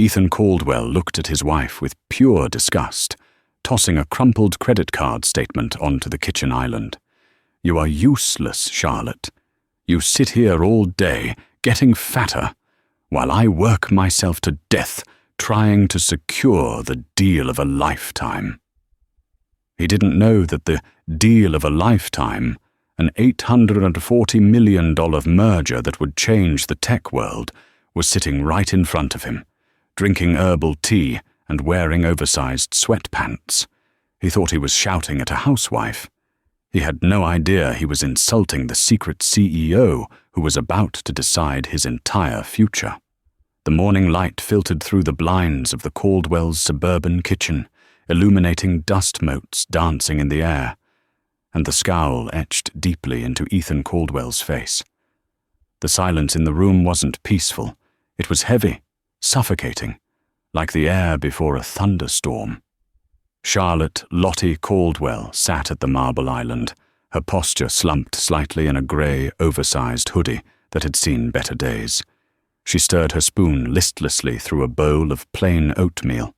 Ethan Caldwell looked at his wife with pure disgust, tossing a crumpled credit card statement onto the kitchen island. "You are useless, Charlotte. You sit here all day, getting fatter, while I work myself to death trying to secure the deal of a lifetime." He didn't know that the deal of a lifetime, an $840 million merger that would change the tech world, was sitting right in front of him, drinking herbal tea and wearing oversized sweatpants. He thought he was shouting at a housewife. He had no idea he was insulting the secret CEO who was about to decide his entire future. The morning light filtered through the blinds of the Caldwell's suburban kitchen, illuminating dust motes dancing in the air, and the scowl etched deeply into Ethan Caldwell's face. The silence in the room wasn't peaceful. It was heavy, suffocating, like the air before a thunderstorm. Charlotte Lottie Caldwell sat at the marble island, her posture slumped slightly in a grey, oversized hoodie that had seen better days. She stirred her spoon listlessly through a bowl of plain oatmeal.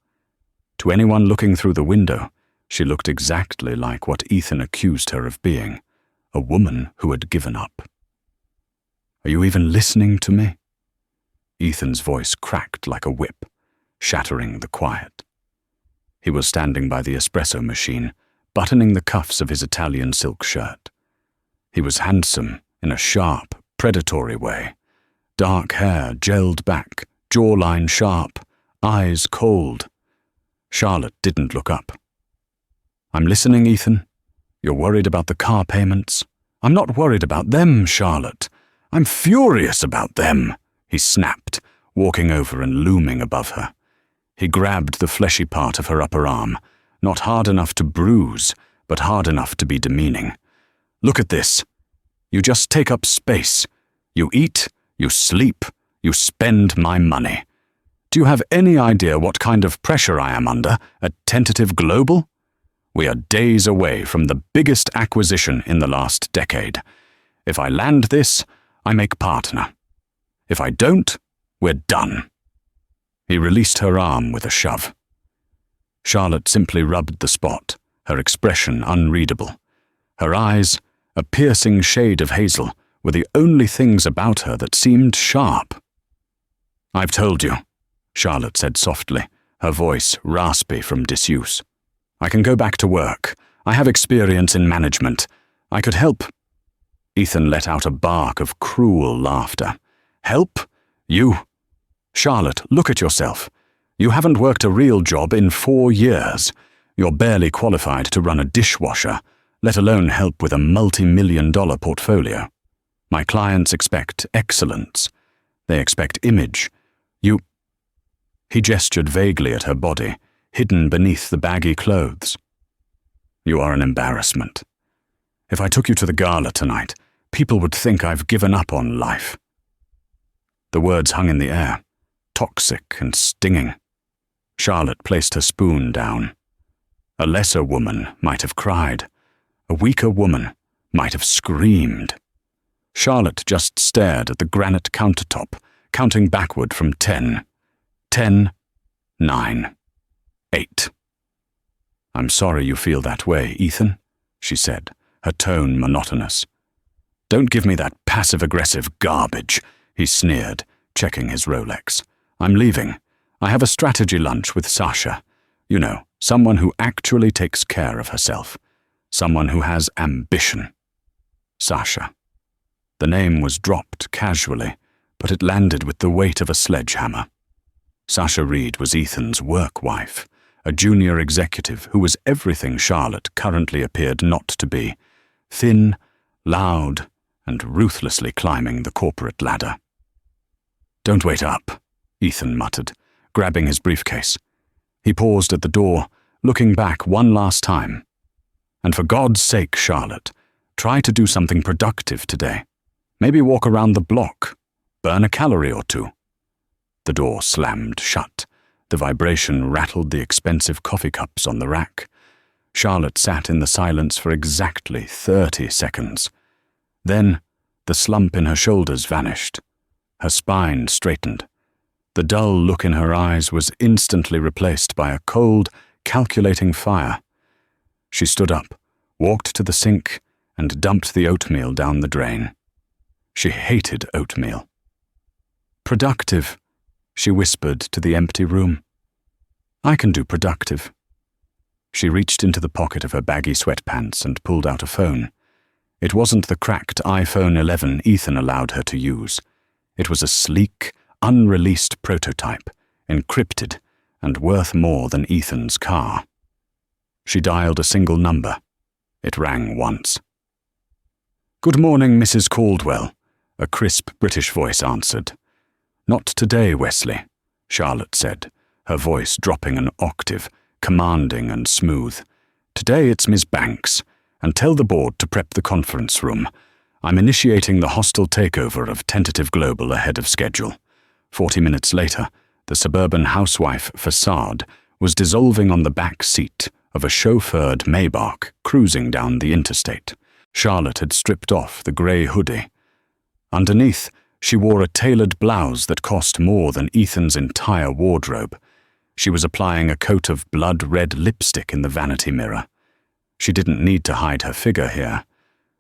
To anyone looking through the window, she looked exactly like what Ethan accused her of being, a woman who had given up. "Are you even listening to me?" Ethan's voice cracked like a whip, shattering the quiet. He was standing by the espresso machine, buttoning the cuffs of his Italian silk shirt. He was handsome in a sharp, predatory way. Dark hair gelled back, jawline sharp, eyes cold. Charlotte didn't look up. "I'm listening, Ethan. You're worried about the car payments. I'm not worried about them, Charlotte. I'm furious about them," he snapped, walking over and looming above her. He grabbed the fleshy part of her upper arm, not hard enough to bruise, but hard enough to be demeaning. "Look at this. You just take up space. You eat, you sleep, you spend my money. Do you have any idea what kind of pressure I am under at Tentative Global? We are days away from the biggest acquisition in the last decade. If I land this, I make partner. If I don't, we're done." He released her arm with a shove. Charlotte simply rubbed the spot, her expression unreadable. Her eyes, a piercing shade of hazel, were the only things about her that seemed sharp. "I've told you," Charlotte said softly, her voice raspy from disuse. "I can go back to work. I have experience in management. I could help." Ethan let out a bark of cruel laughter. "Help? You? Charlotte, look at yourself. You haven't worked a real job in 4 years. You're barely qualified to run a dishwasher, let alone help with a multi-million-dollar portfolio. My clients expect excellence. They expect image. You—" He gestured vaguely at her body, hidden beneath the baggy clothes. "You are an embarrassment. If I took you to the gala tonight, people would think I've given up on life." The words hung in the air, toxic and stinging. Charlotte placed her spoon down. A lesser woman might have cried. A weaker woman might have screamed. Charlotte just stared at the granite countertop, counting backward from 10. 10, 9, 8. "I'm sorry you feel that way, Ethan," she said, her tone monotonous. "Don't give me that passive-aggressive garbage," he sneered, checking his Rolex. "I'm leaving. I have a strategy lunch with Sasha. You know, someone who actually takes care of herself. Someone who has ambition." Sasha. The name was dropped casually, but it landed with the weight of a sledgehammer. Sasha Reed was Ethan's work wife, a junior executive who was everything Charlotte currently appeared not to be, thin, loud, and ruthlessly climbing the corporate ladder. "Don't wait up," Ethan muttered, grabbing his briefcase. He paused at the door, looking back one last time. "And for God's sake, Charlotte, try to do something productive today. Maybe walk around the block, burn a calorie or 2. The door slammed shut. The vibration rattled the expensive coffee cups on the rack. Charlotte sat in the silence for exactly 30 seconds. Then, the slump in her shoulders vanished. Her spine straightened. The dull look in her eyes was instantly replaced by a cold, calculating fire. She stood up, walked to the sink, and dumped the oatmeal down the drain. She hated oatmeal. "Productive," she whispered to the empty room. "I can do productive." She reached into the pocket of her baggy sweatpants and pulled out a phone. It wasn't the cracked iPhone 11 Ethan allowed her to use. It was a sleek, unreleased prototype, encrypted, and worth more than Ethan's car. She dialed a single number. It rang once. "Good morning, Mrs. Caldwell," a crisp British voice answered. "Not today, Wesley," Charlotte said, her voice dropping an octave, commanding and smooth. "Today it's Ms. Banks, and tell the board to prep the conference room. I'm initiating the hostile takeover of Tentative Global ahead of schedule." 40 minutes later, the suburban housewife facade was dissolving on the back seat of a chauffeured Maybach cruising down the interstate. Charlotte had stripped off the grey hoodie. Underneath, she wore a tailored blouse that cost more than Ethan's entire wardrobe. She was applying a coat of blood-red lipstick in the vanity mirror. She didn't need to hide her figure here.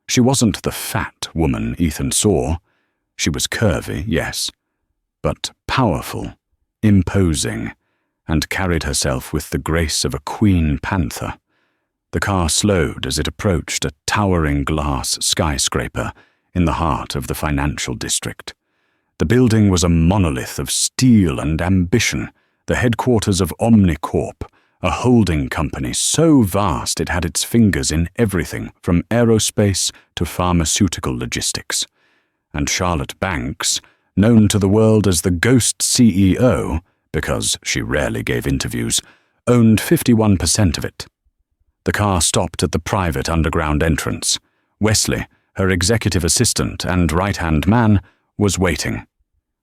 She wasn't the fat woman Ethan saw. She was curvy, yes, but powerful, imposing, and carried herself with the grace of a queen panther. The car slowed as it approached a towering glass skyscraper in the heart of the financial district. The building was a monolith of steel and ambition, the headquarters of Omnicorp, a holding company so vast it had its fingers in everything from aerospace to pharmaceutical logistics. And Charlotte Banks, known to the world as the Ghost CEO, because she rarely gave interviews, owned 51% of it. The car stopped at the private underground entrance. Wesley, her executive assistant and right-hand man, was waiting.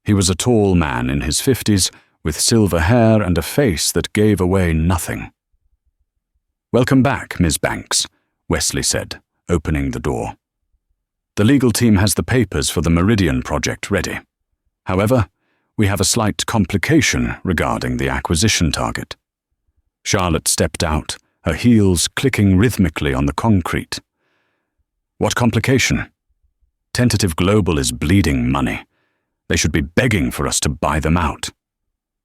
He was a tall man in his 50s, with silver hair and a face that gave away nothing. "Welcome back, Ms. Banks," Wesley said, opening the door. "The legal team has the papers for the Meridian project ready. However, we have a slight complication regarding the acquisition target." Charlotte stepped out, her heels clicking rhythmically on the concrete. "What complication?" "Tentative Global is bleeding money. They should be begging for us to buy them out."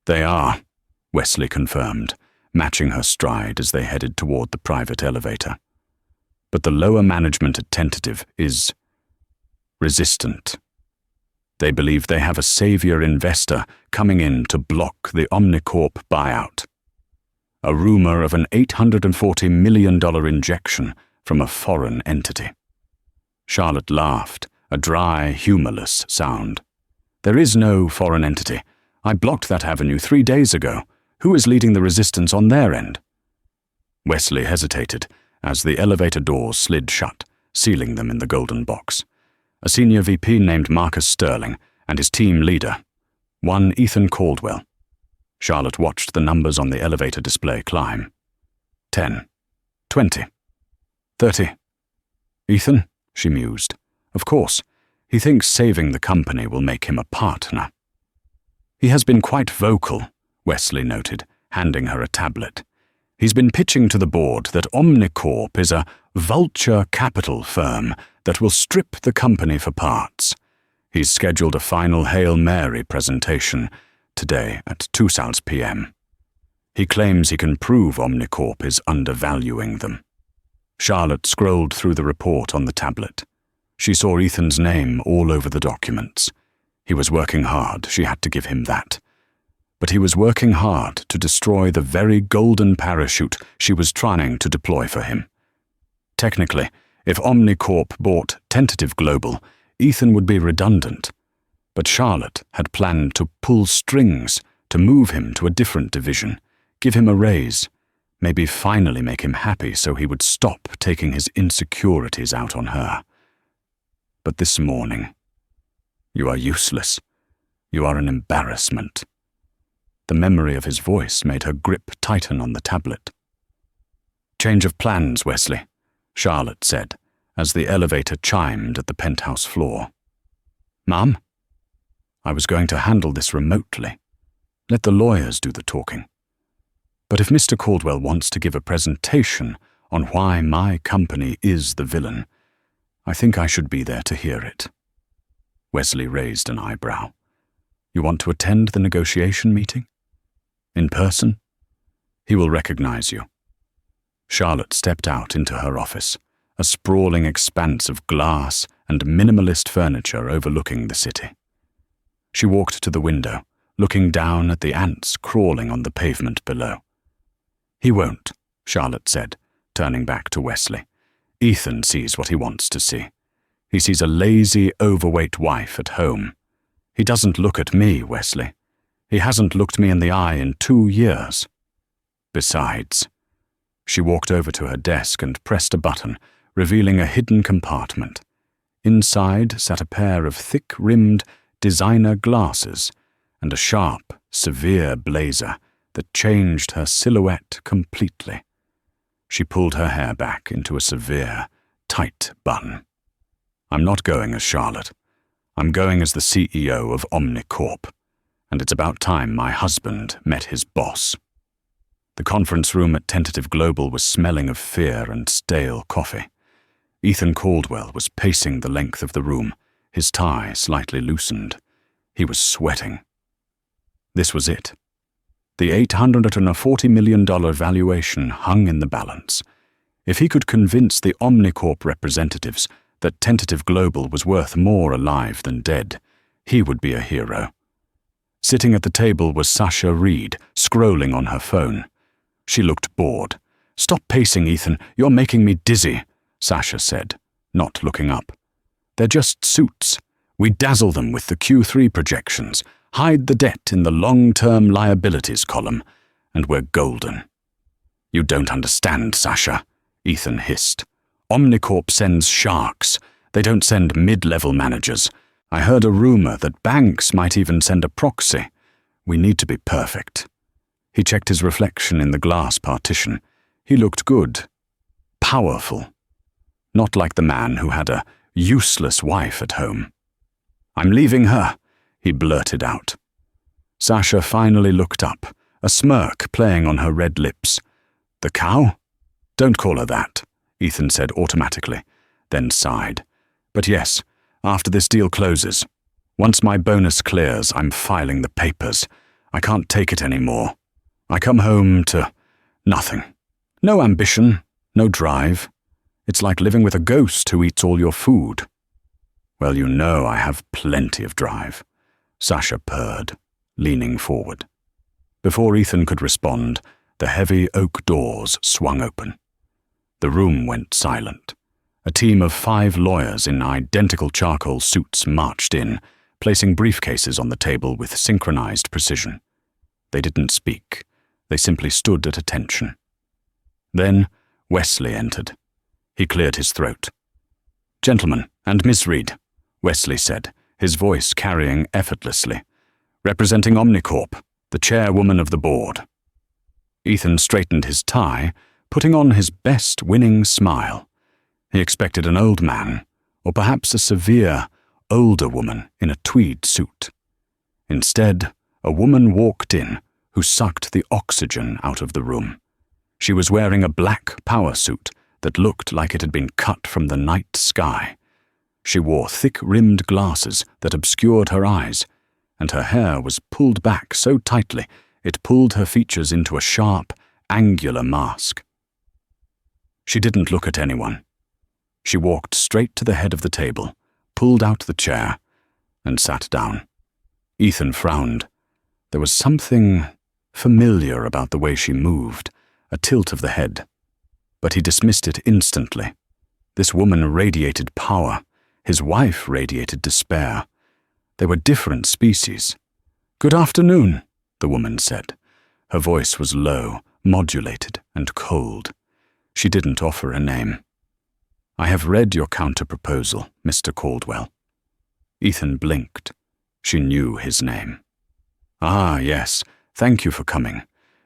"They are," Wesley confirmed, matching her stride as they headed toward the private elevator. "But the lower management at Tentative is resistant. They believe they have a savior investor coming in to block the Omnicorp buyout. A rumor of an $840 million injection from a foreign entity." Charlotte laughed, a dry, humorless sound. "There is no foreign entity. I blocked that avenue 3 days ago. Who is leading the resistance on their end?" Wesley hesitated as the elevator doors slid shut, sealing them in the golden box. A senior VP named Marcus Sterling and his team leader, one Ethan Caldwell. Charlotte watched the numbers on the elevator display climb. 10, 20, 30. "Ethan?" she mused. "Of course, he thinks saving the company will make him a partner." "He has been quite vocal," Wesley noted, handing her a tablet. "He's been pitching to the board that Omnicorp is a vulture capital firm that will strip the company for parts. He's scheduled a final Hail Mary presentation today at 2 p.m. He claims he can prove Omnicorp is undervaluing them." Charlotte scrolled through the report on the tablet. She saw Ethan's name all over the documents. He was working hard, she had to give him that. But he was working hard to destroy the very golden parachute she was trying to deploy for him. Technically, if Omnicorp bought Tentative Global, Ethan would be redundant. But Charlotte had planned to pull strings to move him to a different division, give him a raise, maybe finally make him happy so he would stop taking his insecurities out on her. But this morning, "You are useless. You are an embarrassment." The memory of his voice made her grip tighten on the tablet. "Change of plans, Wesley," Charlotte said, as the elevator chimed at the penthouse floor. "Ma'am? I was going to handle this remotely." Let the lawyers do the talking. But if Mr. Caldwell wants to give a presentation on why my company is the villain, I think I should be there to hear it." Wesley raised an eyebrow. "You want to attend the negotiation meeting? In person? He will recognize you." Charlotte stepped out into her office, a sprawling expanse of glass and minimalist furniture overlooking the city. She walked to the window, looking down at the ants crawling on the pavement below. "He won't," Charlotte said, turning back to Wesley. "Ethan sees what he wants to see. He sees a lazy, overweight wife at home. He doesn't look at me, Wesley. He hasn't looked me in the eye in 2 years. Besides," she walked over to her desk and pressed a button, revealing a hidden compartment. Inside sat a pair of thick-rimmed designer glasses and a sharp, severe blazer that changed her silhouette completely. She pulled her hair back into a severe, tight bun. "I'm not going as Charlotte. I'm going as the CEO of Omnicorp, and it's about time my husband met his boss." The conference room at Tentative Global was smelling of fear and stale coffee. Ethan Caldwell was pacing the length of the room, his tie slightly loosened. He was sweating. This was it. The $840 million valuation hung in the balance. If he could convince the Omnicorp representatives that Tentative Global was worth more alive than dead, he would be a hero. Sitting at the table was Sasha Reed, scrolling on her phone. She looked bored. "Stop pacing, Ethan. You're making me dizzy," Sasha said, not looking up. "They're just suits. We dazzle them with the Q3 projections, hide the debt in the long-term liabilities column, and we're golden." "You don't understand, Sasha," Ethan hissed. "Omnicorp sends sharks. They don't send mid-level managers. I heard a rumor that banks might even send a proxy. We need to be perfect." He checked his reflection in the glass partition. He looked good. Powerful. Not like the man who had a useless wife at home. "I'm leaving her," he blurted out. Sasha finally looked up, a smirk playing on her red lips. "The cow? Don't call her that," Ethan said automatically, then sighed. "But yes, after this deal closes. Once my bonus clears, I'm filing the papers. I can't take it anymore. I come home to nothing. No ambition, no drive. It's like living with a ghost who eats all your food." "Well, you know I have plenty of drive," Sasha purred, leaning forward. Before Ethan could respond, the heavy oak doors swung open. The room went silent. A team of 5 lawyers in identical charcoal suits marched in, placing briefcases on the table with synchronized precision. They didn't speak. They simply stood at attention. Then Wesley entered. He cleared his throat. "Gentlemen, and Miss Reed," Wesley said, his voice carrying effortlessly. "Representing Omnicorp, the chairwoman of the board." Ethan straightened his tie, putting on his best winning smile. He expected an old man, or perhaps a severe, older woman in a tweed suit. Instead, a woman walked in who sucked the oxygen out of the room. She was wearing a black power suit that looked like it had been cut from the night sky. She wore thick-rimmed glasses that obscured her eyes, and her hair was pulled back so tightly it pulled her features into a sharp, angular mask. She didn't look at anyone. She walked straight to the head of the table, pulled out the chair, and sat down. Ethan frowned. There was something familiar about the way she moved, a tilt of the head. But he dismissed it instantly. This woman radiated power. His wife radiated despair. They were different species. "Good afternoon," the woman said. Her voice was low, modulated, and cold. She didn't offer a name. "I have read your counter-proposal, Mr. Caldwell." Ethan blinked. She knew his name. "Ah, yes. Thank you for coming.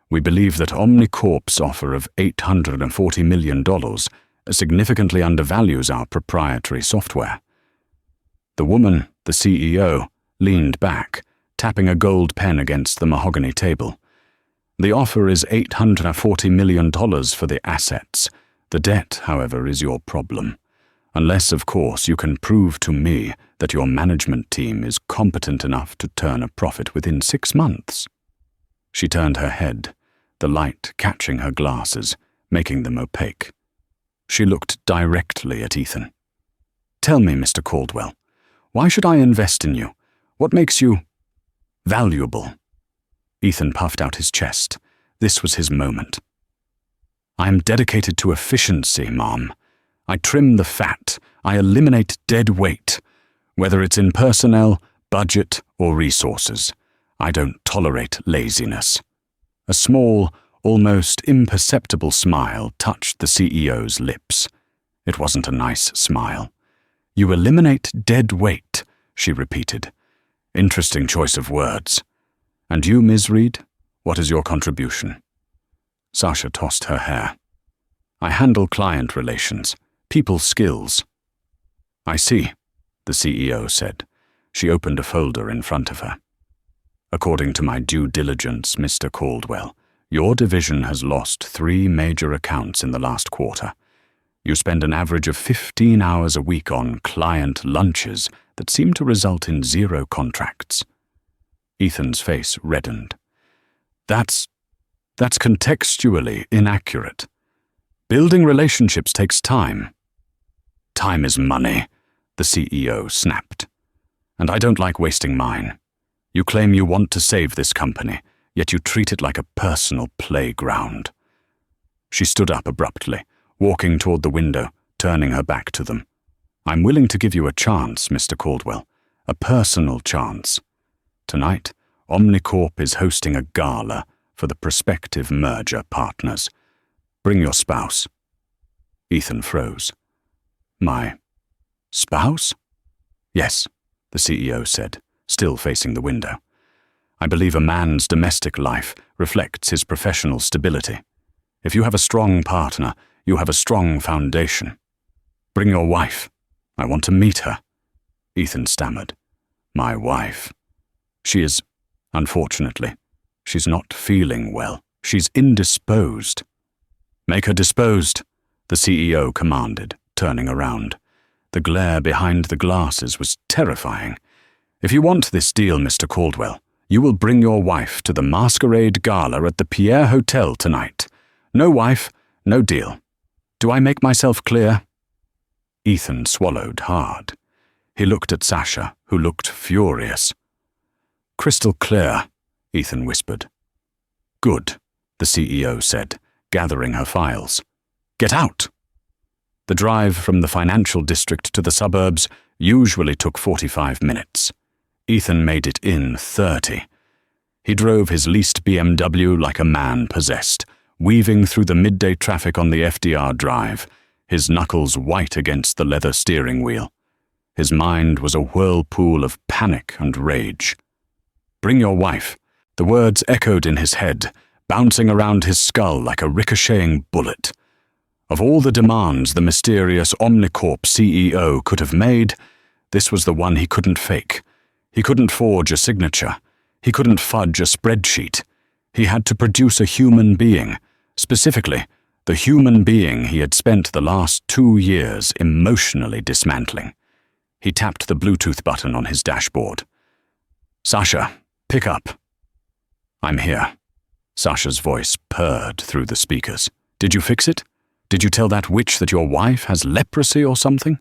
We believe that Omnicorp's offer of $840 million significantly undervalues our proprietary software." The woman, the CEO, leaned back, tapping a gold pen against the mahogany table. "The offer is $840 million for the assets. The debt, however, is your problem. Unless, of course, you can prove to me that your management team is competent enough to turn a profit within 6 months." She turned her head, the light catching her glasses, making them opaque. She looked directly at Ethan. "Tell me, Mr. Caldwell, why should I invest in you? What makes you valuable?" Ethan puffed out his chest. This was his moment. "I am dedicated to efficiency, Mom. I trim the fat. I eliminate dead weight, whether it's in personnel, budget, or resources. I don't tolerate laziness." A small, almost imperceptible smile touched the CEO's lips. It wasn't a nice smile. "You eliminate dead weight," she repeated. "Interesting choice of words. And you, Ms. Reed, what is your contribution?" Sasha tossed her hair. "I handle client relations, people skills." "I see," the CEO said. She opened a folder in front of her. "According to my due diligence, Mr. Caldwell, your division has lost 3 major accounts in the last quarter. You spend an average of 15 hours a week on client lunches that seem to result in 0 contracts." Ethan's face reddened. That's contextually inaccurate. Building relationships takes time." "Time is money," the CEO snapped. "And I don't like wasting mine. You claim you want to save this company, yet you treat it like a personal playground." She stood up abruptly, walking toward the window, turning her back to them. "I'm willing to give you a chance, Mr. Caldwell, a personal chance. Tonight, Omnicorp is hosting a gala for the prospective merger partners. Bring your spouse." Ethan froze. "My spouse?" "Yes," the CEO said, still facing the window. "I believe a man's domestic life reflects his professional stability. If you have a strong partner, you have a strong foundation. Bring your wife. I want to meet her." Ethan stammered. "My wife. She is, unfortunately, she's not feeling well. She's indisposed." "Make her disposed," the CEO commanded, turning around. The glare behind the glasses was terrifying. "If you want this deal, Mr. Caldwell, you will bring your wife to the masquerade gala at the Pierre Hotel tonight. No wife, no deal. Do I make myself clear?" Ethan swallowed hard. He looked at Sasha, who looked furious. "Crystal clear," Ethan whispered. "Good," the CEO said, gathering her files. "Get out!" The drive from the financial district to the suburbs usually took 45 minutes. Ethan made it in 30. He drove his leased BMW like a man possessed, weaving through the midday traffic on the FDR drive, his knuckles white against the leather steering wheel. His mind was a whirlpool of panic and rage. "Bring your wife." The words echoed in his head, bouncing around his skull like a ricocheting bullet. Of all the demands the mysterious Omnicorp CEO could have made, this was the one he couldn't fake. He couldn't forge a signature. He couldn't fudge a spreadsheet. He had to produce a human being, specifically, the human being he had spent the last 2 years emotionally dismantling. He tapped the Bluetooth button on his dashboard. "Sasha, pick up." "I'm here." Sasha's voice purred through the speakers. "Did you fix it? Did you tell that witch that your wife has leprosy or something?"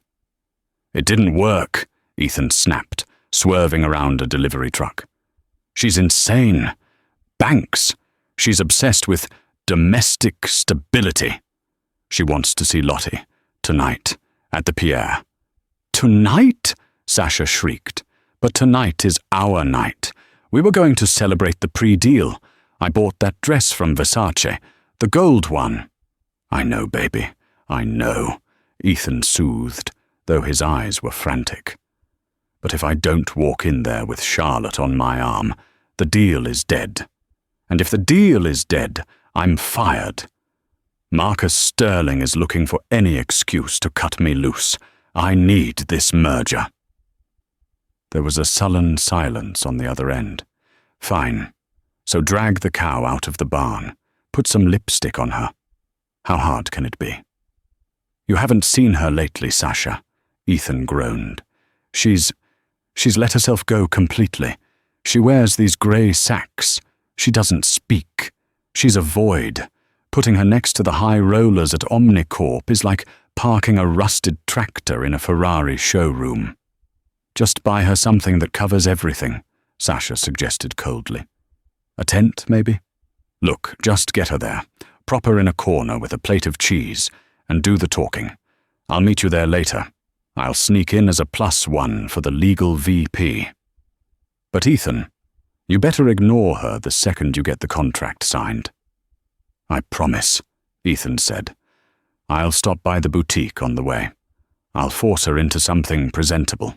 "It didn't work," Ethan snapped, swerving around a delivery truck. "She's insane. Banks. She's obsessed with domestic stability. She wants to see Lottie, tonight, at the Pierre." "Tonight?" Sasha shrieked. "But tonight is our night. We were going to celebrate the pre-deal. I bought that dress from Versace, the gold one." "I know, baby, I know," Ethan soothed, though his eyes were frantic. "But if I don't walk in there with Charlotte on my arm, the deal is dead. And if the deal is dead, I'm fired. Marcus Sterling is looking for any excuse to cut me loose. I need this merger." There was a sullen silence on the other end. Fine. So drag the cow out of the barn. Put some lipstick on her. How hard can it be? You haven't seen her lately, Sasha, Ethan groaned. She's let herself go completely. She wears these grey sacks. She doesn't speak. She's a void. Putting her next to the high rollers at Omnicorp is like parking a rusted tractor in a Ferrari showroom. Just buy her something that covers everything, Sasha suggested coldly. A tent, maybe? Look, just get her there. Prop her in a corner with a plate of cheese, and do the talking. I'll meet you there later. I'll sneak in as a +1 for the legal VP. But Ethan, you better ignore her the second you get the contract signed. I promise, Ethan said. I'll stop by the boutique on the way. I'll force her into something presentable.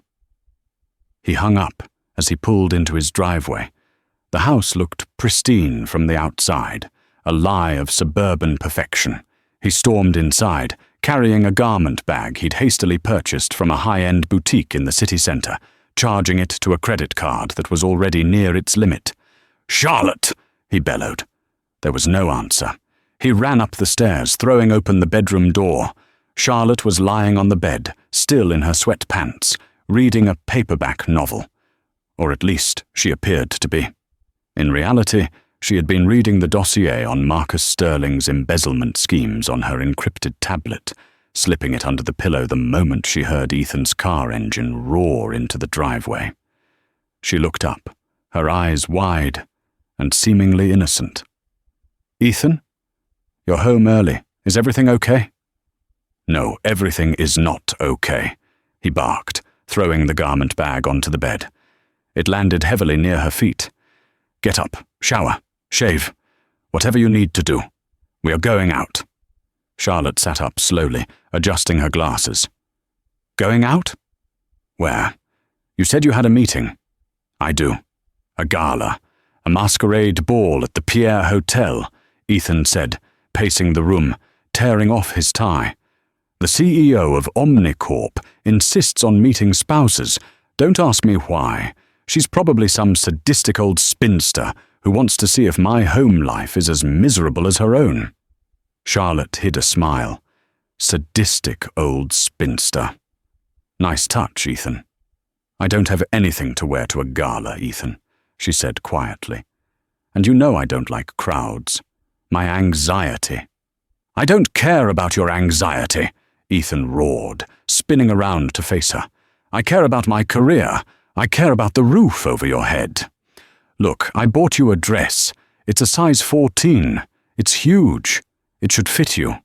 He hung up as he pulled into his driveway. The house looked pristine from the outside, a lie of suburban perfection. He stormed inside, carrying a garment bag he'd hastily purchased from a high-end boutique in the city centre, charging it to a credit card that was already near its limit. "Charlotte!" he bellowed. There was no answer. He ran up the stairs, throwing open the bedroom door. Charlotte was lying on the bed, still in her sweatpants, reading a paperback novel. Or at least she appeared to be. In reality, she had been reading the dossier on Marcus Sterling's embezzlement schemes on her encrypted tablet, slipping it under the pillow the moment she heard Ethan's car engine roar into the driveway. She looked up, her eyes wide and seemingly innocent. "Ethan? You're home early. Is everything okay?" "No, everything is not okay," he barked, throwing the garment bag onto the bed. It landed heavily near her feet. "Get up, shower, shave, whatever you need to do. We are going out." Charlotte sat up slowly, adjusting her glasses. "Going out? Where? You said you had a meeting." "I do. A gala. A masquerade ball at the Pierre Hotel," Ethan said, pacing the room, tearing off his tie. "The CEO of Omnicorp insists on meeting spouses. Don't ask me why. She's probably some sadistic old spinster who wants to see if my home life is as miserable as her own." Charlotte hid a smile. Sadistic old spinster. "Nice touch, Ethan." "I don't have anything to wear to a gala, Ethan," she said quietly. "And you know I don't like crowds. My anxiety." "I don't care about your anxiety," Ethan roared, spinning around to face her. "I care about my career. I care about the roof over your head. Look, I bought you a dress. It's a size 14. It's huge. It should fit you."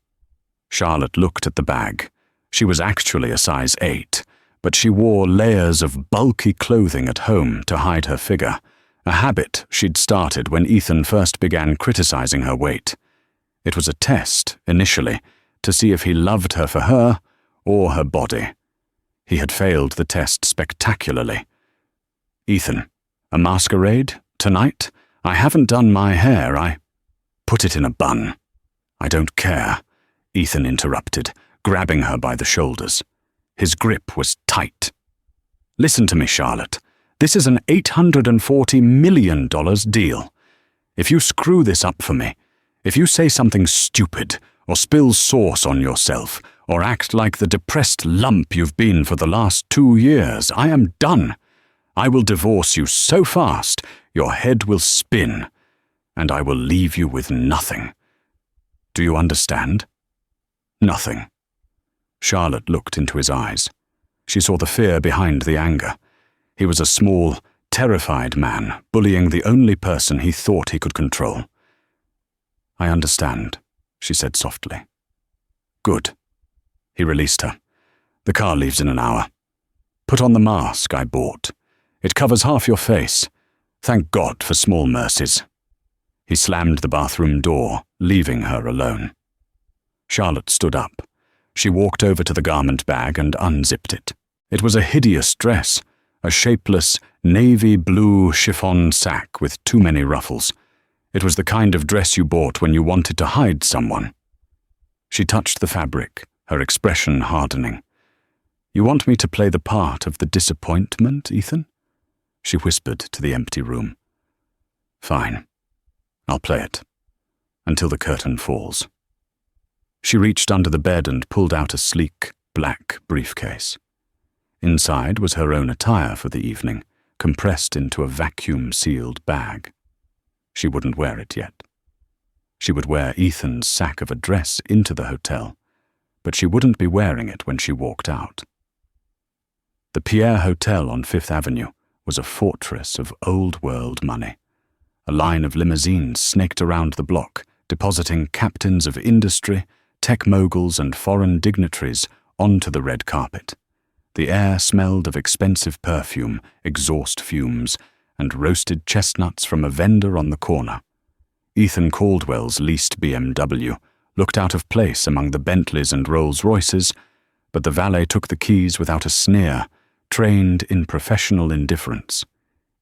Charlotte looked at the bag. She was actually a size 8, but she wore layers of bulky clothing at home to hide her figure, a habit she'd started when Ethan first began criticizing her weight. It was a test, initially, to see if he loved her for her or her body. He had failed the test spectacularly. "Ethan, a masquerade? Tonight? I haven't done my hair. I put it in a bun." "I don't care," Ethan interrupted, grabbing her by the shoulders. His grip was tight. "Listen to me, Charlotte. This is an $840 million deal. If you screw this up for me, if you say something stupid, or spill sauce on yourself, or act like the depressed lump you've been for the last 2 years, I am done. I will divorce you so fast, your head will spin, and I will leave you with nothing. Do you understand?" "Nothing." Charlotte looked into his eyes. She saw the fear behind the anger. He was a small, terrified man, bullying the only person he thought he could control. "I understand," she said softly. "Good." He released her. "The car leaves in an hour. Put on the mask I bought. It covers half your face. Thank God for small mercies." He slammed the bathroom door, leaving her alone. Charlotte stood up. She walked over to the garment bag and unzipped it. It was a hideous dress, a shapeless, navy blue chiffon sack with too many ruffles. It was the kind of dress you bought when you wanted to hide someone. She touched the fabric, her expression hardening. "You want me to play the part of the disappointment, Ethan?" she whispered to the empty room. Fine. I'll play it. Until the curtain falls. She reached under the bed and pulled out a sleek, black briefcase. Inside was her own attire for the evening, compressed into a vacuum-sealed bag. She wouldn't wear it yet. She would wear Ethan's sack of a dress into the hotel, but she wouldn't be wearing it when she walked out. The Pierre Hotel on Fifth Avenue was a fortress of old-world money. A line of limousines snaked around the block, depositing captains of industry, tech moguls, and foreign dignitaries onto the red carpet. The air smelled of expensive perfume, exhaust fumes, and roasted chestnuts from a vendor on the corner. Ethan Caldwell's leased BMW looked out of place among the Bentleys and Rolls-Royces, but the valet took the keys without a sneer, trained in professional indifference.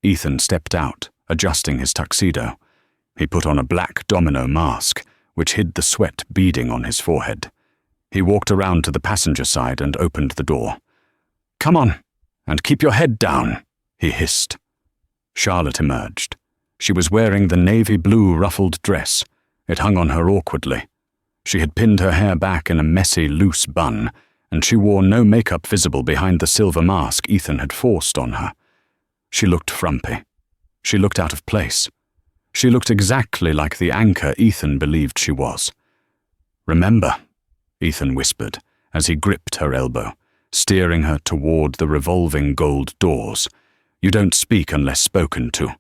Ethan stepped out, adjusting his tuxedo. He put on a black domino mask, which hid the sweat beading on his forehead. He walked around to the passenger side and opened the door. "Come on, and keep your head down," he hissed. Charlotte emerged. She was wearing the navy blue ruffled dress. It hung on her awkwardly. She had pinned her hair back in a messy, loose bun, and she wore no makeup visible behind the silver mask Ethan had forced on her. She looked frumpy. She looked out of place. She looked exactly like the anchor Ethan believed she was. "Remember," Ethan whispered as he gripped her elbow, steering her toward the revolving gold doors. "You don't speak unless spoken to.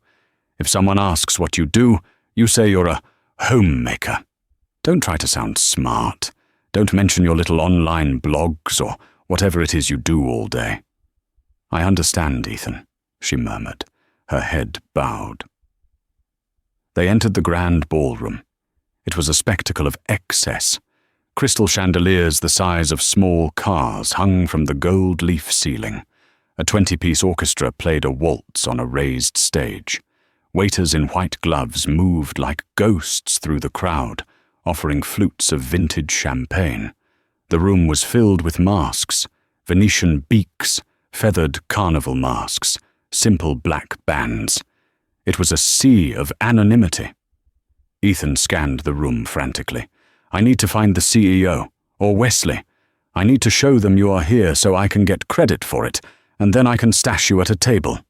If someone asks what you do, you say you're a homemaker. Don't try to sound smart. Don't mention your little online blogs or whatever it is you do all day." "I understand, Ethan," she murmured, her head bowed. They entered the grand ballroom. It was a spectacle of excess. Crystal chandeliers the size of small cars hung from the gold leaf ceiling. A 20-piece orchestra played a waltz on a raised stage. Waiters in white gloves moved like ghosts through the crowd, offering flutes of vintage champagne. The room was filled with masks, Venetian beaks, feathered carnival masks, simple black bands. It was a sea of anonymity. Ethan scanned the room frantically. "I need to find the CEO, or Wesley. I need to show them you are here so I can get credit for it, and then I can stash you at a table."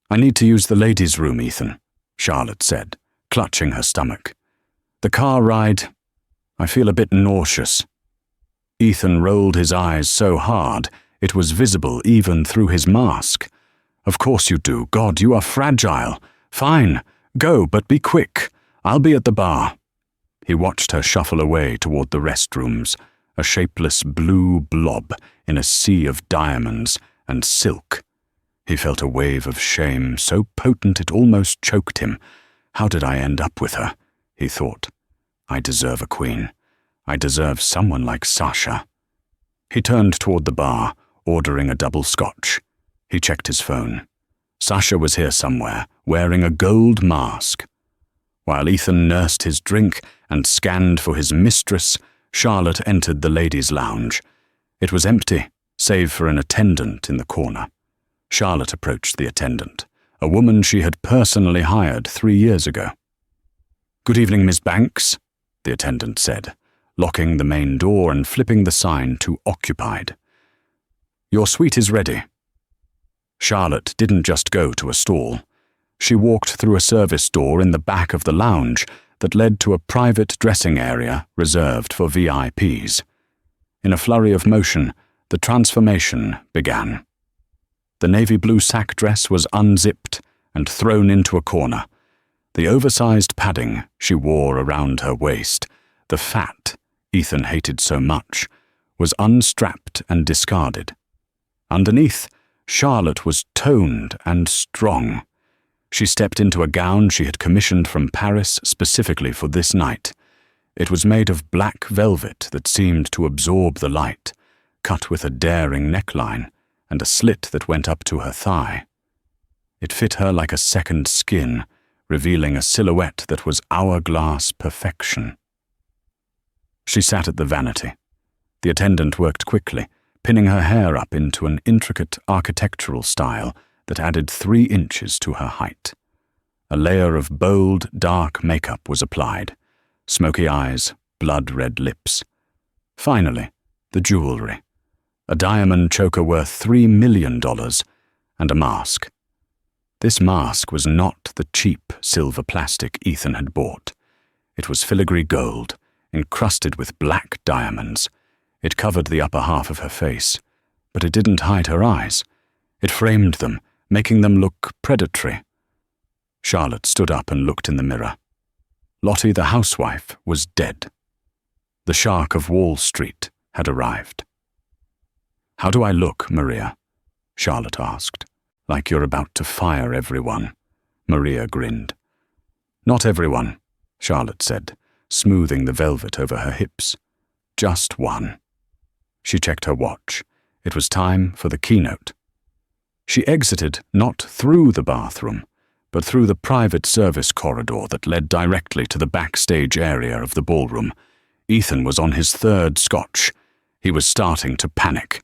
"I need to use the ladies' room, Ethan," Charlotte said, clutching her stomach. "The car ride, I feel a bit nauseous." Ethan rolled his eyes so hard it was visible even through his mask. "Of course you do. God, you are fragile. Fine, go, but be quick. I'll be at the bar." He watched her shuffle away toward the restrooms, a shapeless blue blob in a sea of diamonds and silk. He felt a wave of shame so potent it almost choked him. "How did I end up with her?" he thought. "I deserve a queen. I deserve someone like Sasha." He turned toward the bar, ordering a double scotch. He checked his phone. Sasha was here somewhere, wearing a gold mask. While Ethan nursed his drink and scanned for his mistress, Charlotte entered the ladies' lounge. It was empty, save for an attendant in the corner. Charlotte approached the attendant, a woman she had personally hired 3 years ago. "Good evening, Miss Banks," the attendant said, locking the main door and flipping the sign to occupied. "Your suite is ready." Charlotte didn't just go to a stall. She walked through a service door in the back of the lounge that led to a private dressing area reserved for VIPs. In a flurry of motion, the transformation began. The navy blue sack dress was unzipped and thrown into a corner. The oversized padding she wore around her waist, the fat Ethan hated so much, was unstrapped and discarded. Underneath, Charlotte was toned and strong. She stepped into a gown she had commissioned from Paris specifically for this night. It was made of black velvet that seemed to absorb the light, cut with a daring neckline and a slit that went up to her thigh. It fit her like a second skin, revealing a silhouette that was hourglass perfection. She sat at the vanity. The attendant worked quickly, pinning her hair up into an intricate architectural style that added 3 inches to her height. A layer of bold, dark makeup was applied. Smoky eyes, blood-red lips. Finally, the jewelry. A diamond choker worth $3 million and a mask. This mask was not the cheap silver plastic Ethan had bought. It was filigree gold, encrusted with black diamonds. It covered the upper half of her face, but it didn't hide her eyes. It framed them, making them look predatory. Charlotte stood up and looked in the mirror. Lottie the housewife was dead. The shark of Wall Street had arrived. "How do I look, Maria?" Charlotte asked. "Like you're about to fire everyone." Maria grinned. "Not everyone," Charlotte said, smoothing the velvet over her hips. "Just one." She checked her watch. It was time for the keynote. She exited not through the bathroom, but through the private service corridor that led directly to the backstage area of the ballroom. Ethan was on his third scotch. He was starting to panic.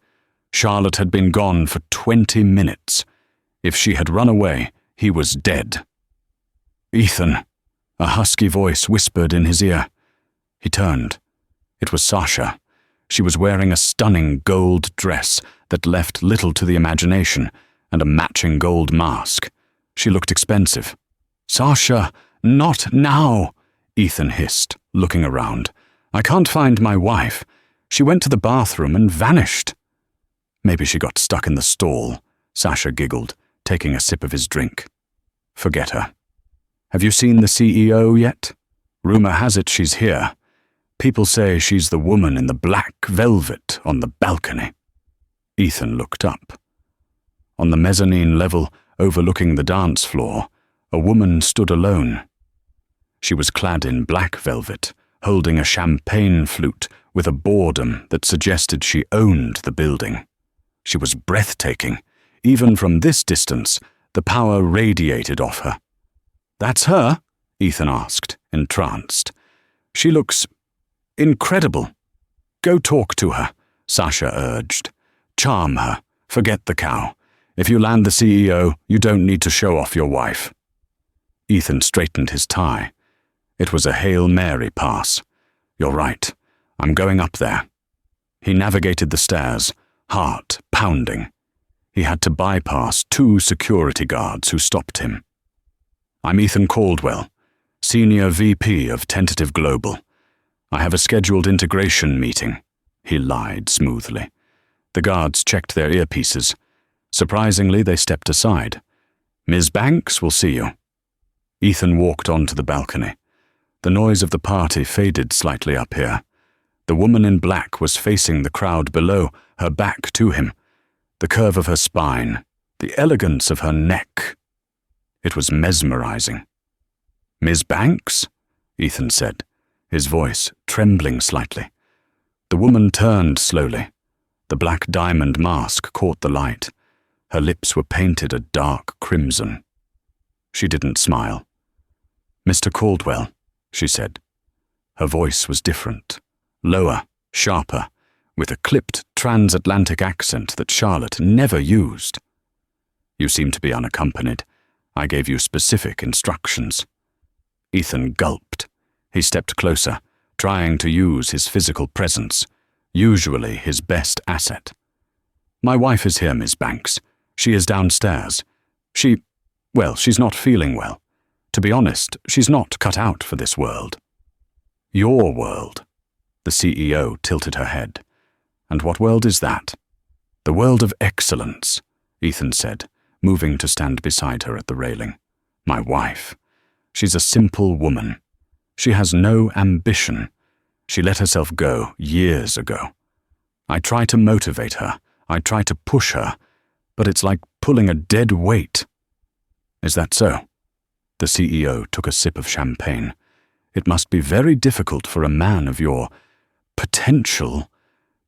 Charlotte had been gone for 20 minutes. If she had run away, he was dead. "Ethan," a husky voice whispered in his ear. He turned. It was Sasha. She was wearing a stunning gold dress that left little to the imagination and a matching gold mask. She looked expensive. "Sasha, not now," Ethan hissed, looking around. "I can't find my wife. She went to the bathroom and vanished." "Maybe she got stuck in the stall," Sasha giggled, taking a sip of his drink. "Forget her. Have you seen the CEO yet? Rumor has it she's here. People say she's the woman in the black velvet on the balcony." Ethan looked up. On the mezzanine level overlooking the dance floor, a woman stood alone. She was clad in black velvet, holding a champagne flute with a boredom that suggested she owned the building. She was breathtaking. Even from this distance, the power radiated off her. "That's her?" Ethan asked, entranced. "She looks incredible." "Go talk to her," Sasha urged. "Charm her. Forget the cow. If you land the CEO, you don't need to show off your wife." Ethan straightened his tie. It was a Hail Mary pass. "You're right. I'm going up there." He navigated the stairs, heart pounding. He had to bypass 2 security guards who stopped him. "I'm Ethan Caldwell, Senior VP of Tentative Global. I have a scheduled integration meeting," he lied smoothly. The guards checked their earpieces. Surprisingly, they stepped aside. "Ms. Banks will see you." Ethan walked onto the balcony. The noise of the party faded slightly up here. The woman in black was facing the crowd below, her back to him. The curve of her spine, the elegance of her neck. It was mesmerizing. "Ms. Banks?" Ethan said, his voice trembling slightly. The woman turned slowly. The black diamond mask caught the light. Her lips were painted a dark crimson. She didn't smile. "Mr. Caldwell," she said. Her voice was different, lower, sharper, with a clipped transatlantic accent that Charlotte never used. "You seem to be unaccompanied. I gave you specific instructions." Ethan gulped. He stepped closer, trying to use his physical presence, usually his best asset. "My wife is here, Miss Banks. She is downstairs. She's not feeling well. To be honest, she's not cut out for this world." "Your world?" The CEO tilted her head. "And what world is that?" "The world of excellence," Ethan said, moving to stand beside her at the railing. "My wife. She's a simple woman. She has no ambition. She let herself go years ago. I try to motivate her. I try to push her, but it's like pulling a dead weight." "Is that so?" The CEO took a sip of champagne. "It must be very difficult for a man of your potential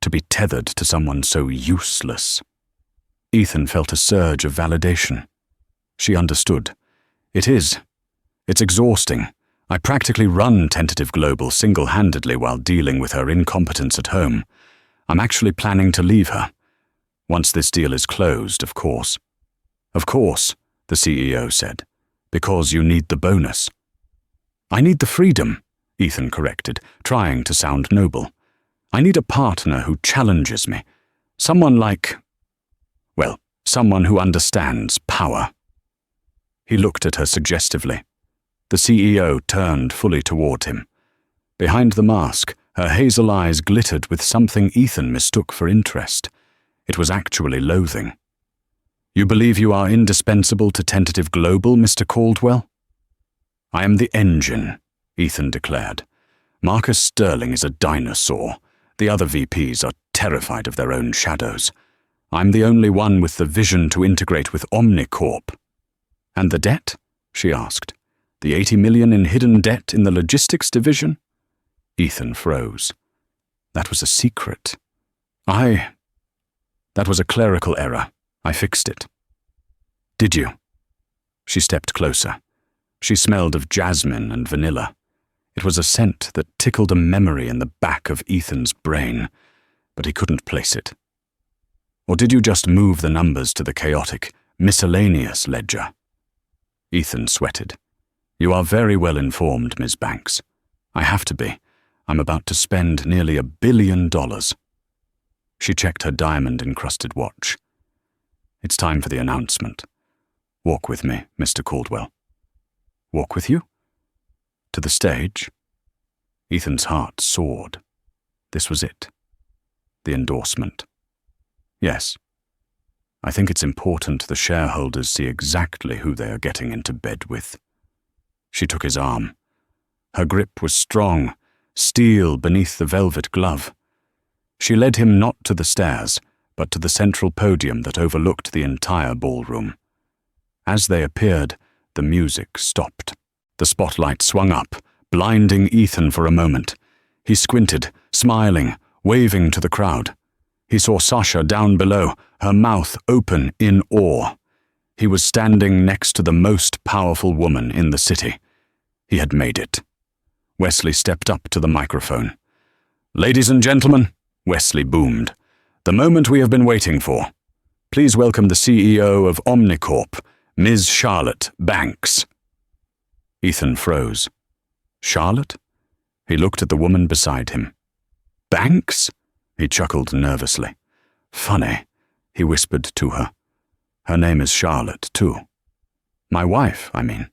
to be tethered to someone so useless." Ethan felt a surge of validation. She understood. "It is. It's exhausting. I practically run Tentative Global single-handedly while dealing with her incompetence at home. I'm actually planning to leave her. Once this deal is closed, of course." "Of course," the CEO said. Because you need the bonus. I need the freedom, Ethan corrected, trying to sound noble. I need a partner who challenges me. Someone who understands power. He looked at her suggestively. The CEO turned fully toward him. Behind the mask, her hazel eyes glittered with something Ethan mistook for interest. It was actually loathing. You believe you are indispensable to Tentative Global, Mr. Caldwell? I am the engine, Ethan declared. Marcus Sterling is a dinosaur. The other VPs are terrified of their own shadows. I'm the only one with the vision to integrate with Omnicorp. And the debt? She asked. The $80 million in hidden debt in the logistics division? Ethan froze. That was a secret. That was a clerical error. I fixed it. Did you? She stepped closer. She smelled of jasmine and vanilla. It was a scent that tickled a memory in the back of Ethan's brain, but he couldn't place it. Or did you just move the numbers to the chaotic, miscellaneous ledger? Ethan sweated. You are very well informed, Ms. Banks. I have to be. I'm about to spend nearly $1 billion. She checked her diamond-encrusted watch. It's time for the announcement. Walk with me, Mr. Caldwell. Walk with you? To the stage? Ethan's heart soared. This was it. The endorsement. Yes. I think it's important the shareholders see exactly who they are getting into bed with. She took his arm. Her grip was strong, steel beneath the velvet glove. She led him not to the stairs, but to the central podium that overlooked the entire ballroom. As they appeared, the music stopped. The spotlight swung up, blinding Ethan for a moment. He squinted, smiling, waving to the crowd. He saw Sasha down below, her mouth open in awe. He was standing next to the most powerful woman in the city. He had made it. Wesley stepped up to the microphone. Ladies and gentlemen, Wesley boomed, the moment we have been waiting for. Please welcome the CEO of Omnicorp, Ms. Charlotte Banks. Ethan froze. Charlotte? He looked at the woman beside him. Banks? He chuckled nervously. Funny, he whispered to her. Her name is Charlotte, too. My wife, I mean.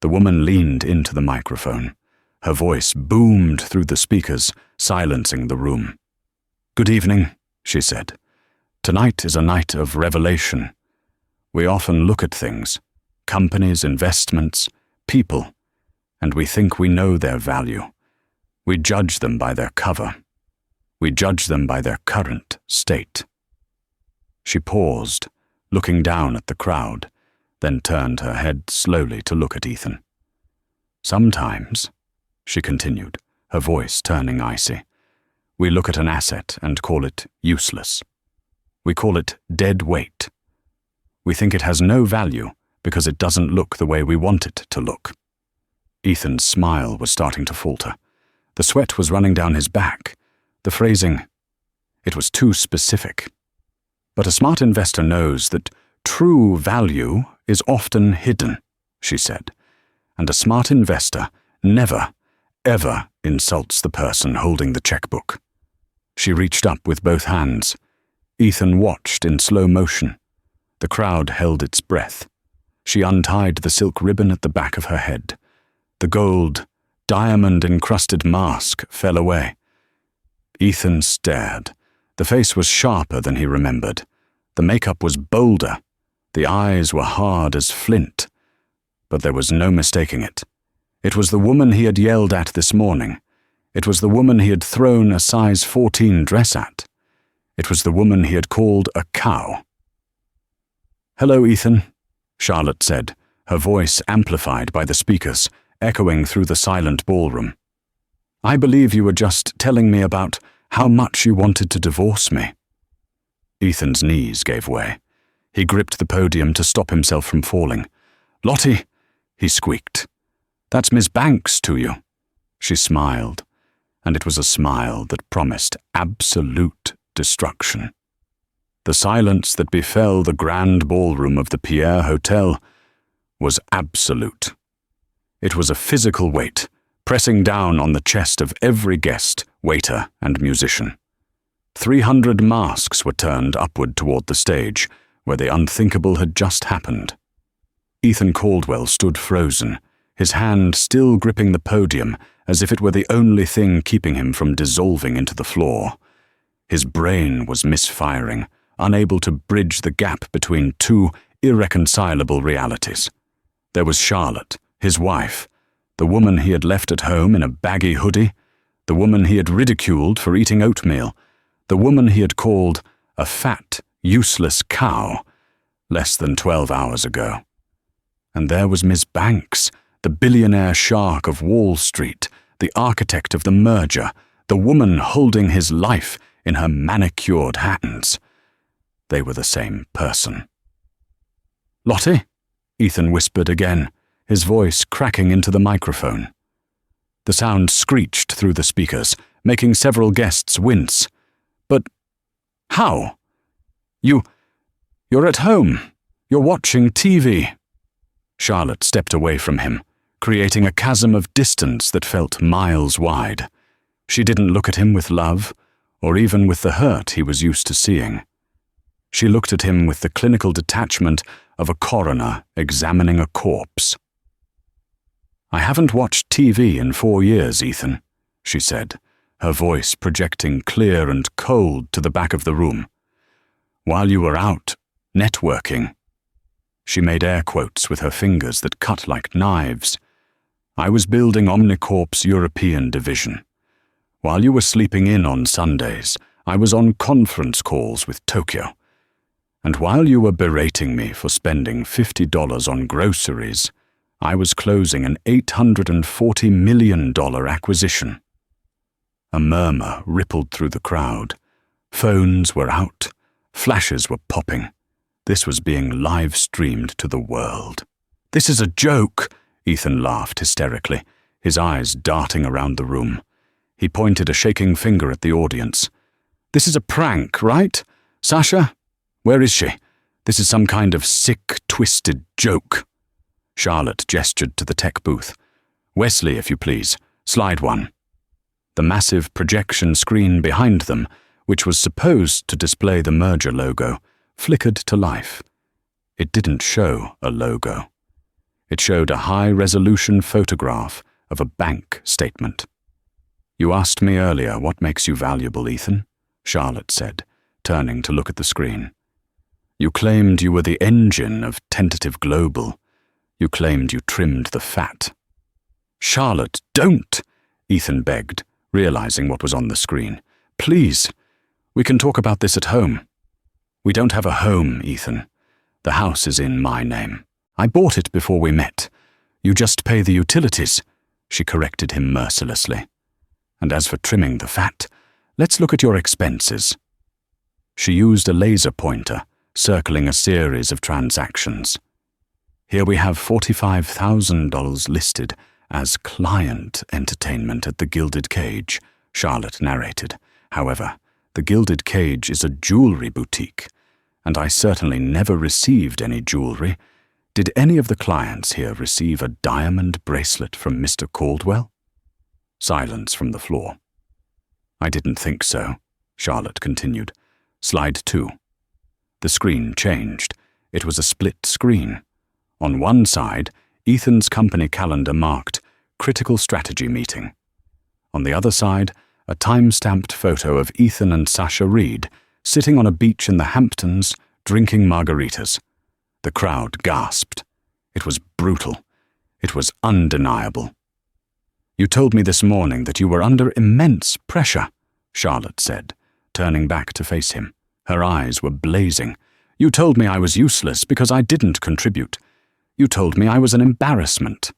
The woman leaned into the microphone. Her voice boomed through the speakers, silencing the room. Good evening, she said. Tonight is a night of revelation. We often look at things, companies, investments, people, and we think we know their value. We judge them by their cover. We judge them by their current state. She paused, looking down at the crowd, then turned her head slowly to look at Ethan. Sometimes, she continued, her voice turning icy, we look at an asset and call it useless. We call it dead weight. We think it has no value because it doesn't look the way we want it to look. Ethan's smile was starting to falter. The sweat was running down his back. The phrasing, it was too specific. But a smart investor knows that true value is often hidden, she said, and a smart investor never, ever insults the person holding the checkbook. She reached up with both hands. Ethan watched in slow motion. The crowd held its breath. She untied the silk ribbon at the back of her head. The gold, diamond-encrusted mask fell away. Ethan stared. The face was sharper than he remembered. The makeup was bolder. The eyes were hard as flint. But there was no mistaking it. It was the woman he had yelled at this morning. It was the woman he had thrown a size 14 dress at. It was the woman he had called a cow. Hello, Ethan, Charlotte said, her voice amplified by the speakers, echoing through the silent ballroom. I believe you were just telling me about how much you wanted to divorce me. Ethan's knees gave way. He gripped the podium to stop himself from falling. Lottie, he squeaked. That's Miss Banks to you. She smiled, and it was a smile that promised absolute destruction. The silence that befell the grand ballroom of the Pierre Hotel was absolute. It was a physical weight, pressing down on the chest of every guest, waiter, and musician. 300 masks were turned upward toward the stage, where the unthinkable had just happened. Ethan Caldwell stood frozen, his hand still gripping the podium as if it were the only thing keeping him from dissolving into the floor. His brain was misfiring, unable to bridge the gap between two irreconcilable realities. There was Charlotte, his wife, the woman he had left at home in a baggy hoodie, the woman he had ridiculed for eating oatmeal, the woman he had called a fat, useless cow less than 12 hours ago. And there was Ms. Banks, the billionaire shark of Wall Street, the architect of the merger, the woman holding his life in her manicured hands. They were the same person. "Lottie?" Ethan whispered again, his voice cracking into the microphone. The sound screeched through the speakers, making several guests wince. "But how? You're at home. You're watching TV." Charlotte stepped away from him, creating a chasm of distance that felt miles wide. She didn't look at him with love, or even with the hurt he was used to seeing. She looked at him with the clinical detachment of a coroner examining a corpse. "I haven't watched TV in 4 years, Ethan," she said, her voice projecting clear and cold to the back of the room. "While you were out, networking." She made air quotes with her fingers that cut like knives. "I was building Omnicorp's European division. While you were sleeping in on Sundays, I was on conference calls with Tokyo. And while you were berating me for spending $50 on groceries, I was closing an $840 million acquisition." A murmur rippled through the crowd. Phones were out. Flashes were popping. This was being live-streamed to the world. "This is a joke," Ethan laughed hysterically, his eyes darting around the room. He pointed a shaking finger at the audience. "This is a prank, right? Sasha? Where is she? This is some kind of sick, twisted joke." Charlotte gestured to the tech booth. "Wesley, if you please. Slide 1. The massive projection screen behind them, which was supposed to display the merger logo, flickered to life. It didn't show a logo. It showed a high-resolution photograph of a bank statement. "You asked me earlier what makes you valuable, Ethan," Charlotte said, turning to look at the screen. "You claimed you were the engine of Tentative Global. You claimed you trimmed the fat." "Charlotte, don't!" Ethan begged, realizing what was on the screen. "Please, we can talk about this at home." "We don't have a home, Ethan. The house is in my name. I bought it before we met. You just pay the utilities," she corrected him mercilessly. "And as for trimming the fat, let's look at your expenses." She used a laser pointer, circling a series of transactions. "Here we have $45,000 listed as client entertainment at the Gilded Cage," Charlotte narrated. "However, the Gilded Cage is a jewelry boutique, and I certainly never received any jewelry. Did any of the clients here receive a diamond bracelet from Mr. Caldwell?" Silence from the floor. "I didn't think so," Charlotte continued. Slide 2. The screen changed. It was a split screen. On one side, Ethan's company calendar marked Critical Strategy Meeting. On the other side, a time-stamped photo of Ethan and Sasha Reed sitting on a beach in the Hamptons, drinking margaritas. The crowd gasped. It was brutal. It was undeniable. "You told me this morning that you were under immense pressure," Charlotte said, turning back to face him. Her eyes were blazing. "You told me I was useless because I didn't contribute. You told me I was an embarrassment.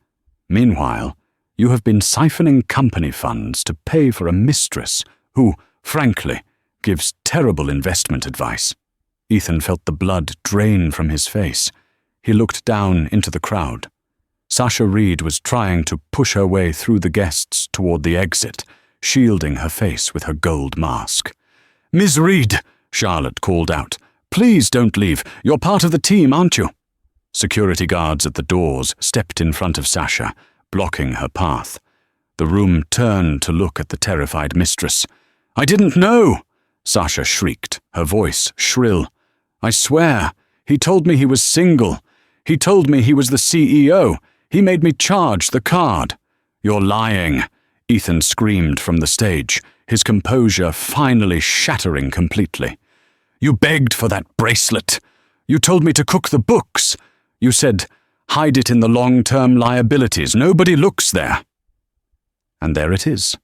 Meanwhile, you have been siphoning company funds to pay for a mistress who, frankly, gives terrible investment advice." Ethan felt the blood drain from his face. He looked down into the crowd. Sasha Reed was trying to push her way through the guests toward the exit, shielding her face with her gold mask. "Ms. Reed," Charlotte called out, "please don't leave. You're part of the team, aren't you?" Security guards at the doors stepped in front of Sasha, blocking her path. The room turned to look at the terrified mistress. "I didn't know!" Sasha shrieked, her voice shrill. "I swear, he told me he was single. He told me he was the CEO. He made me charge the card." "You're lying," Ethan screamed from the stage, his composure finally shattering completely. "You begged for that bracelet. You told me to cook the books. You said, hide it in the long-term liabilities. Nobody looks there." "And there it is,"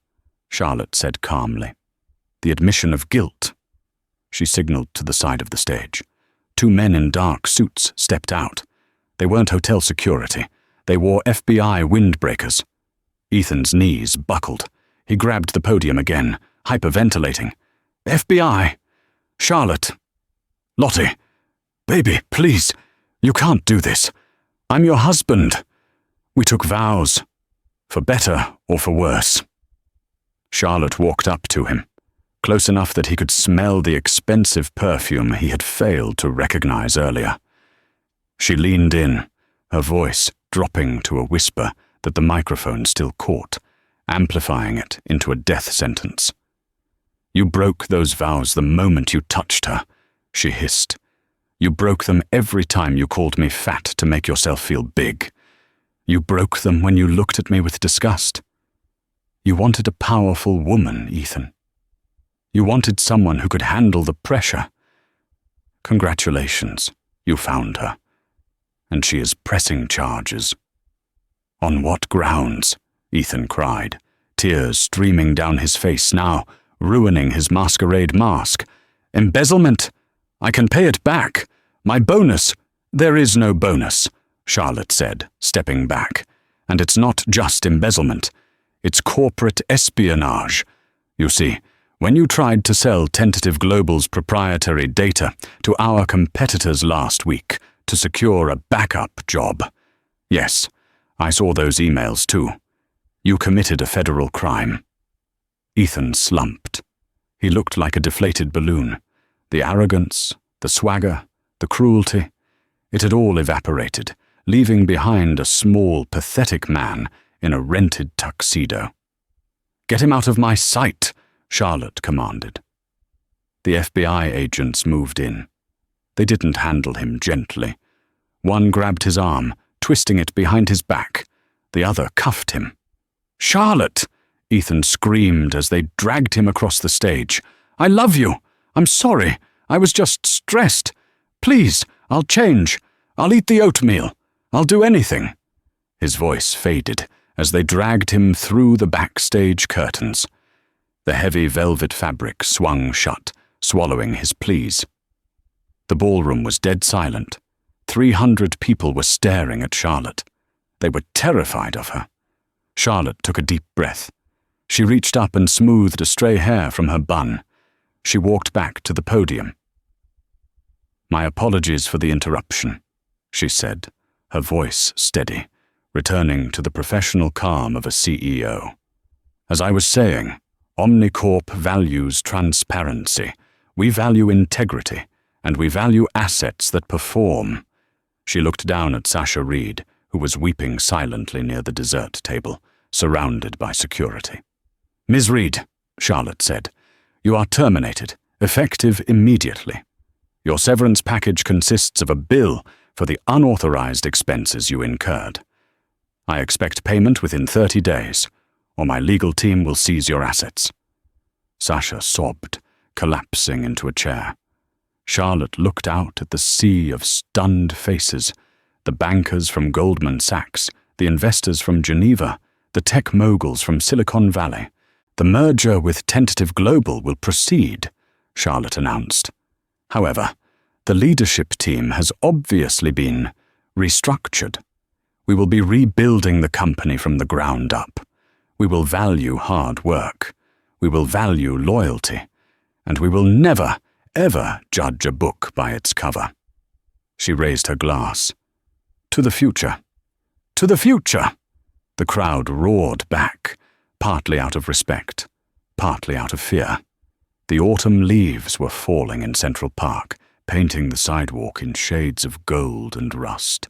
Charlotte said calmly. "The admission of guilt." She signaled to the side of the stage. 2 men in dark suits stepped out. They weren't hotel security. They wore FBI windbreakers. Ethan's knees buckled. He grabbed the podium again, hyperventilating. "FBI! Charlotte! Lottie! Baby, please! You can't do this! I'm your husband! We took vows, for better or for worse." Charlotte walked up to him, close enough that he could smell the expensive perfume he had failed to recognize earlier. She leaned in, her voice dropping to a whisper that the microphone still caught, amplifying it into a death sentence. "You broke those vows the moment you touched her," she hissed. "You broke them every time you called me fat to make yourself feel big. You broke them when you looked at me with disgust. You wanted a powerful woman, Ethan. You wanted someone who could handle the pressure. Congratulations, you found her. And she is pressing charges." "On what grounds?" Ethan cried, tears streaming down his face now, ruining his masquerade mask. "Embezzlement! I can pay it back. My bonus—" "There is no bonus," Charlotte said, stepping back. "And it's not just embezzlement. It's corporate espionage. You see, when you tried to sell Tentative Global's proprietary data to our competitors last week to secure a backup job. Yes, I saw those emails too. You committed a federal crime." Ethan slumped. He looked like a deflated balloon. The arrogance, the swagger, the cruelty, it had all evaporated, leaving behind a small, pathetic man in a rented tuxedo. "Get him out of my sight," Charlotte commanded. The FBI agents moved in. They didn't handle him gently. One grabbed his arm, twisting it behind his back. The other cuffed him. "Charlotte!" Ethan screamed as they dragged him across the stage. "I love you! I'm sorry! I was just stressed! Please, I'll change! I'll eat the oatmeal! I'll do anything!" His voice faded as they dragged him through the backstage curtains. The heavy velvet fabric swung shut, swallowing his pleas. The ballroom was dead silent. 300 people were staring at Charlotte. They were terrified of her. Charlotte took a deep breath. She reached up and smoothed a stray hair from her bun. She walked back to the podium. "My apologies for the interruption," she said, her voice steady, returning to the professional calm of a CEO. "As I was saying, Omnicorp values transparency. We value integrity, and we value assets that perform." She looked down at Sasha Reed, who was weeping silently near the dessert table, surrounded by security. "Ms. Reed," Charlotte said, "you are terminated, effective immediately. Your severance package consists of a bill for the unauthorized expenses you incurred. I expect payment within 30 days, or my legal team will seize your assets." Sasha sobbed, collapsing into a chair. Charlotte looked out at the sea of stunned faces, the bankers from Goldman Sachs, the investors from Geneva, the tech moguls from Silicon Valley. "The merger with Tentative Global will proceed," Charlotte announced. "However, the leadership team has obviously been restructured. We will be rebuilding the company from the ground up. We will value hard work. We will value loyalty. And we will never, ever judge a book by its cover." She raised her glass. "To the future. To the future!" The crowd roared back, partly out of respect, partly out of fear. The autumn leaves were falling in Central Park, painting the sidewalk in shades of gold and rust.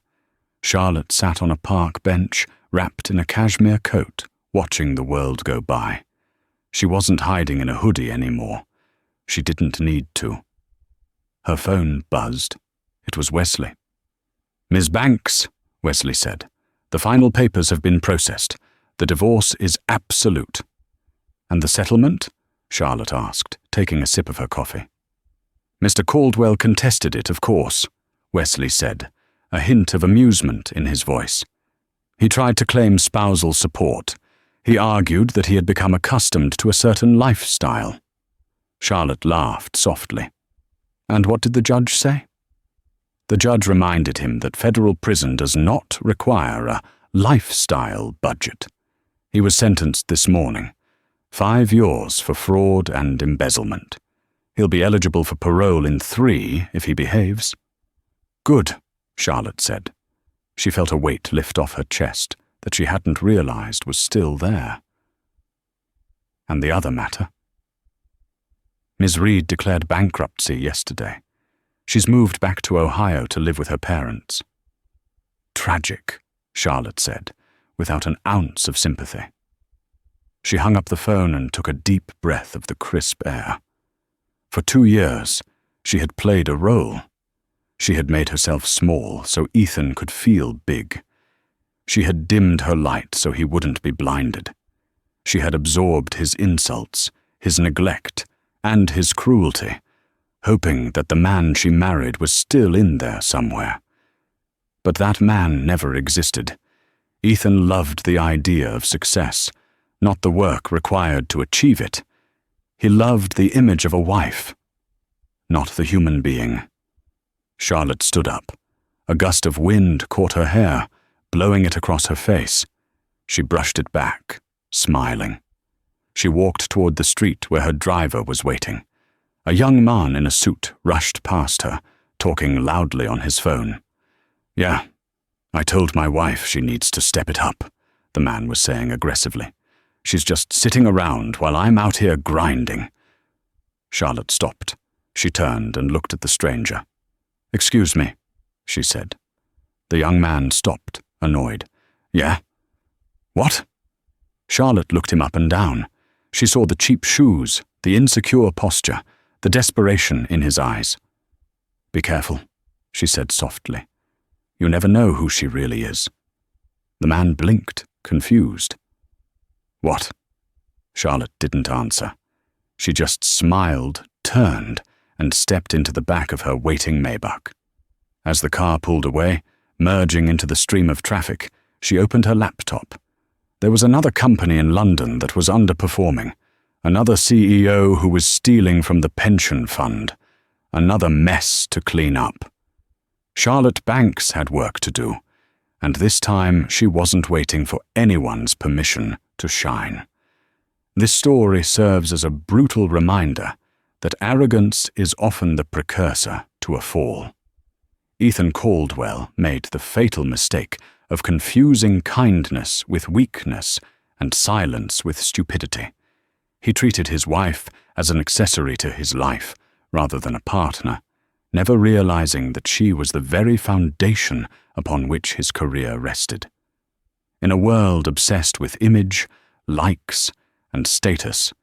Charlotte sat on a park bench, wrapped in a cashmere coat, watching the world go by. She wasn't hiding in a hoodie anymore. She didn't need to. Her phone buzzed. It was Wesley. "Ms. Banks," Wesley said, "the final papers have been processed. The divorce is absolute." "And the settlement?" Charlotte asked, taking a sip of her coffee. "Mr. Caldwell contested it, of course," Wesley said, a hint of amusement in his voice. "He tried to claim spousal support. He argued that he had become accustomed to a certain lifestyle." Charlotte laughed softly. "And what did the judge say?" The judge reminded him that federal prison does not require a lifestyle budget. He was sentenced this morning. 5 years for fraud and embezzlement. He'll be eligible for parole in 3 if he behaves. "Good," Charlotte said. She felt a weight lift off her chest that she hadn't realized was still there. And the other matter? Ms. Reed declared bankruptcy yesterday. She's moved back to Ohio to live with her parents. "Tragic," Charlotte said, without an ounce of sympathy. She hung up the phone and took a deep breath of the crisp air. For 2 years, she had played a role. She had made herself small so Ethan could feel big. She had dimmed her light so he wouldn't be blinded. She had absorbed his insults, his neglect, and his cruelty, hoping that the man she married was still in there somewhere. But that man never existed. Ethan loved the idea of success, not the work required to achieve it. He loved the image of a wife, not the human being. Charlotte stood up. A gust of wind caught her hair, blowing it across her face. She brushed it back, smiling. She walked toward the street where her driver was waiting. A young man in a suit rushed past her, talking loudly on his phone. "Yeah, I told my wife she needs to step it up," the man was saying aggressively. "She's just sitting around while I'm out here grinding." Charlotte stopped. She turned and looked at the stranger. "Excuse me," she said. The young man stopped, annoyed. "Yeah? What?" Charlotte looked him up and down. She saw the cheap shoes, the insecure posture, the desperation in his eyes. "Be careful," she said softly. "You never know who she really is." The man blinked, confused. "What?" Charlotte didn't answer. She just smiled, turned, and stepped into the back of her waiting Maybach. As the car pulled away, merging into the stream of traffic, she opened her laptop. There was another company in London that was underperforming, another CEO who was stealing from the pension fund, another mess to clean up. Charlotte Banks had work to do, and this time she wasn't waiting for anyone's permission to shine. This story serves as a brutal reminder that arrogance is often the precursor to a fall. Ethan Caldwell made the fatal mistake of confusing kindness with weakness and silence with stupidity. He treated his wife as an accessory to his life rather than a partner, never realizing that she was the very foundation upon which his career rested. In a world obsessed with image, likes, and status,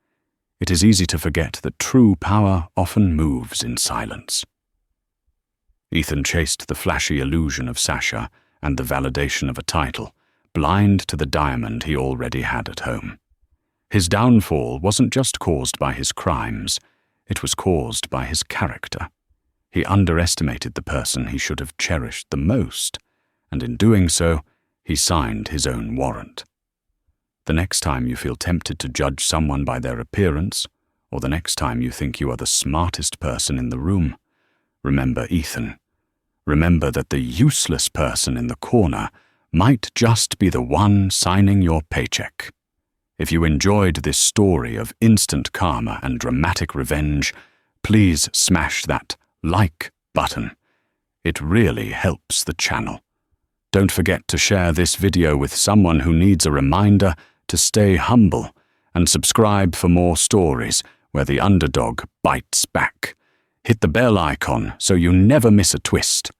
it is easy to forget that true power often moves in silence. Ethan chased the flashy illusion of Sasha and the validation of a title, blind to the diamond he already had at home. His downfall wasn't just caused by his crimes, it was caused by his character. He underestimated the person he should have cherished the most, and in doing so, he signed his own warrant. The next time you feel tempted to judge someone by their appearance, or the next time you think you are the smartest person in the room, remember Ethan. Remember that the useless person in the corner might just be the one signing your paycheck. If you enjoyed this story of instant karma and dramatic revenge, please smash that like button. It really helps the channel. Don't forget to share this video with someone who needs a reminder to stay humble, and subscribe for more stories where the underdog bites back. Hit the bell icon so you never miss a twist.